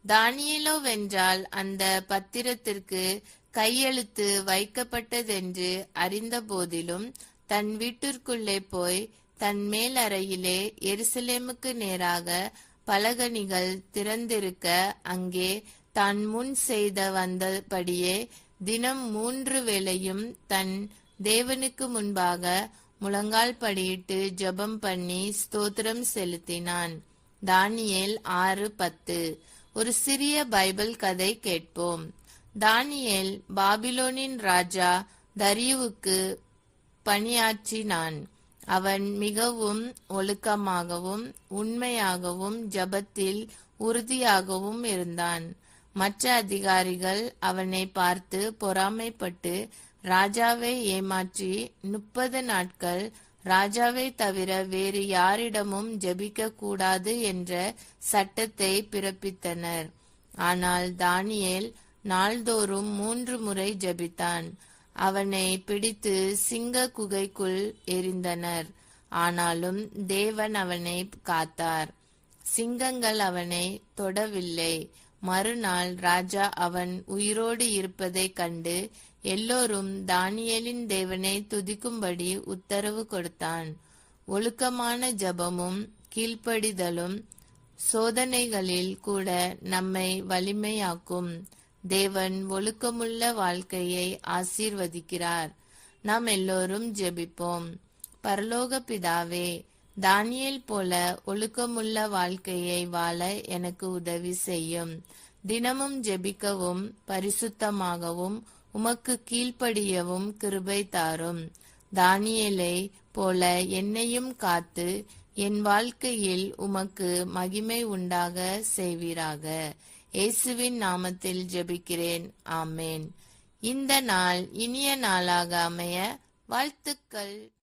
தானியேலோ வென்றால் அந்த பத்திரத்திற்கு கையெழுத்து வைக்கப்பட்டதென்று அறிந்த போதிலும் தன் வீட்டிற்குள்ளே போய் தன் மேல் அறையிலே எருசலேமுக்கு நேராக பலகணிகள் திறந்திருக்க அங்கே தான் முன் செய்த வந்தபடியே தினம் 3 வேளையும் தன் தேவனுக்கு முன்பாக முழங்கால் படியிட்டு ஜெபம் பண்ணி ஸ்தோத்திரம் செலுத்தினான். தானியேல் 6:10. ஒரு சிறிய பைபிள் கதை கேட்போம். தானியேல் பாபிலோனின் ராஜா தரியுவுக்கு பணியாற்றினான். அவன் மிகவும் ஒழுக்கமாகவும் உண்மையாகவும் ஜெபத்தில் உறுதியாகவும் இருந்தான். மற்ற அதிகாரிகள் அவனை பார்த்து பொறாமைப்பட்டு ராஜாவை ஏமாற்றி 30 நாட்கள் ராஜாவை தவிர வேறு யாரிடமும் ஜெபிக்க கூடாது என்ற சட்டத்தை பிறப்பித்தனர். ஆனால் தானியேல் நாள்தோறும் 3 முறை ஜெபித்தான். அவனை பிடித்து சிங்க குகைக்குள் எறிந்தனர். ஆனாலும் தேவன் அவனை காத்தார். சிங்கங்கள் அவனை தொடவில்லை. மறுநாள் ராஜா அவன் உயிரோடு இருப்பதை கண்டு எல்லோரும் தானியேலின் தேவனை துதிக்கும்படி உத்தரவு கொடுத்தான். ஒழுக்கமான ஜெபமும் கீழ்ப்படிதலும் சோதனைகளில் கூட நம்மை வலிமையாக்கும். தேவன் ஒழுக்கமுள்ள வாழ்க்கையை ஆசீர்வதிக்கிறார். நாம் எல்லோரும் ஜெபிப்போம். பரலோக பிதாவே, தானியேல் போல ஒழுக்கமுள்ள வாழ்க்கையை வாழ எனக்கு உதவி செய்யும். தினமும் ஜெபிக்கவும் பரிசுத்தமாகவும் உமக்கு கீழ்ப்படியவும் கிருபை தாரும். தானியேலை போல என்னையும் காத்து என் வாழ்க்கையில் உமக்கு மகிமை உண்டாக செய்வீராக. இயேசுவின் நாமத்தில் ஜெபிக்கிறேன். ஆமேன். இந்த நாள் இனிய நாளாக அமைய வாழ்த்துக்கள்.